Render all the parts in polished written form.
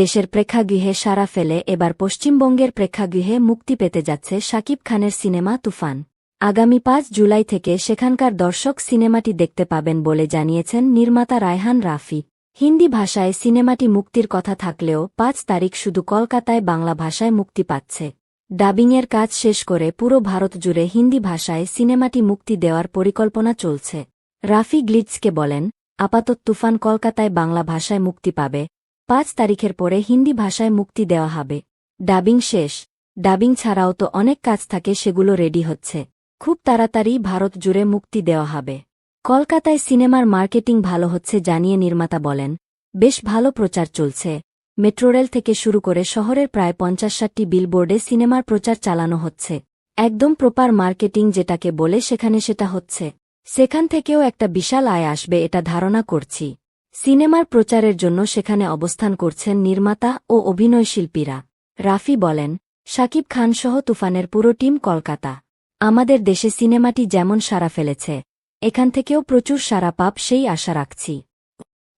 দেশের প্রেক্ষাগৃহে সাড়া ফেলে এবার পশ্চিমবঙ্গের প্রেক্ষাগৃহে মুক্তি পেতে যাচ্ছে শাকিব খানের সিনেমা তুফান। আগামী ৫ জুলাই থেকে সেখানকার দর্শক সিনেমাটি দেখতে পাবেন বলে জানিয়েছেন নির্মাতা রায়হান রাফি। হিন্দি ভাষায় সিনেমাটি মুক্তির কথা থাকলেও ৫ তারিখ শুধু কলকাতায় বাংলা ভাষায় মুক্তি পাচ্ছে। ডাবিংয়ের কাজ শেষ করে পুরো ভারত জুড়ে হিন্দি ভাষায় সিনেমাটি মুক্তি দেওয়ার পরিকল্পনা চলছে। রাফি গ্লিটসকে বলেন, আপাতত তুফান কলকাতায় বাংলা ভাষায় মুক্তি পাবে, ৫ তারিখের পরে হিন্দি ভাষায় মুক্তি দেওয়া হবে। ডাবিং শেষ। ডাবিং ছাড়াও তো অনেক কাজ থাকে, সেগুলো রেডি হচ্ছে। খুব তাড়াতাড়ি ভারত জুড়ে মুক্তি দেওয়া হবে। কলকাতায় সিনেমার মার্কেটিং ভালো হচ্ছে জানিয়ে নির্মাতা বলেন, বেশ ভালো প্রচার চলছে। মেট্রোরেল থেকে শুরু করে শহরের প্রায় ৫০-৬০টি বিলবোর্ডে সিনেমার প্রচার চালানো হচ্ছে। একদম প্রপার মার্কেটিং যেটাকে বলে সেখানে সেটা হচ্ছে। সেখান থেকেও একটা বিশাল আয় আসবে এটা ধারণা করছি। সিনেমার প্রচারের জন্য সেখানে অবস্থান করছেন নির্মাতা ও অভিনয়শিল্পীরা। রাফি বলেন, শাকিব খানসহ তুফানের পুরো টিম কলকাতা। আমাদের দেশে সিনেমাটি যেমন সাড়া ফেলেছে, এখান থেকেও প্রচুর সাড়া পাব সেই আশা রাখছি।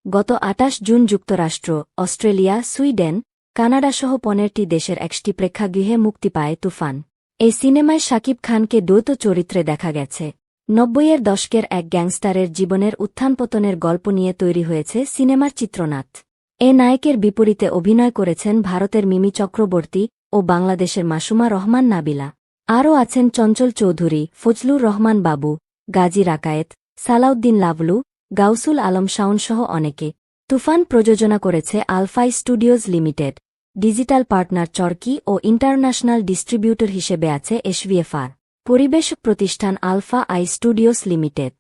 গত ২৮ জুন যুক্তরাষ্ট্র, অস্ট্রেলিয়া, সুইডেন, কানাডাসহ ১৫টি দেশের ১০টি প্রেক্ষাগৃহে মুক্তি পায় তুফান। এই সিনেমায় শাকিব খানকে দ্বৈত চরিত্রে দেখা গেছে। ৯০-এর দশকের এক গ্যাংস্টারের জীবনের উত্থানপতনের গল্প নিয়ে তৈরি হয়েছে সিনেমার চিত্রনাট। এ নায়কের বিপরীতে অভিনয় করেছেন ভারতের মিমি চক্রবর্তী ও বাংলাদেশের মাসুমা রহমান নাবিলা। আরও আছেন চঞ্চল চৌধুরী, ফজলুর রহমান বাবু, গাজী রাকায়েত, সালাউদ্দিন লাভলু, গাউসুল আলম শাওনসহ অনেকে। তুফান প্রযোজনা করেছে Alpha Studios limited. Digital partner Chorki ও ইন্টারন্যাশনাল ডিস্ট্রিবিউটর হিসেবে আছে এসভিএফআর। পরিবেশক প্রতিষ্ঠান আলফা আই স্টুডিওস লিমিটেড।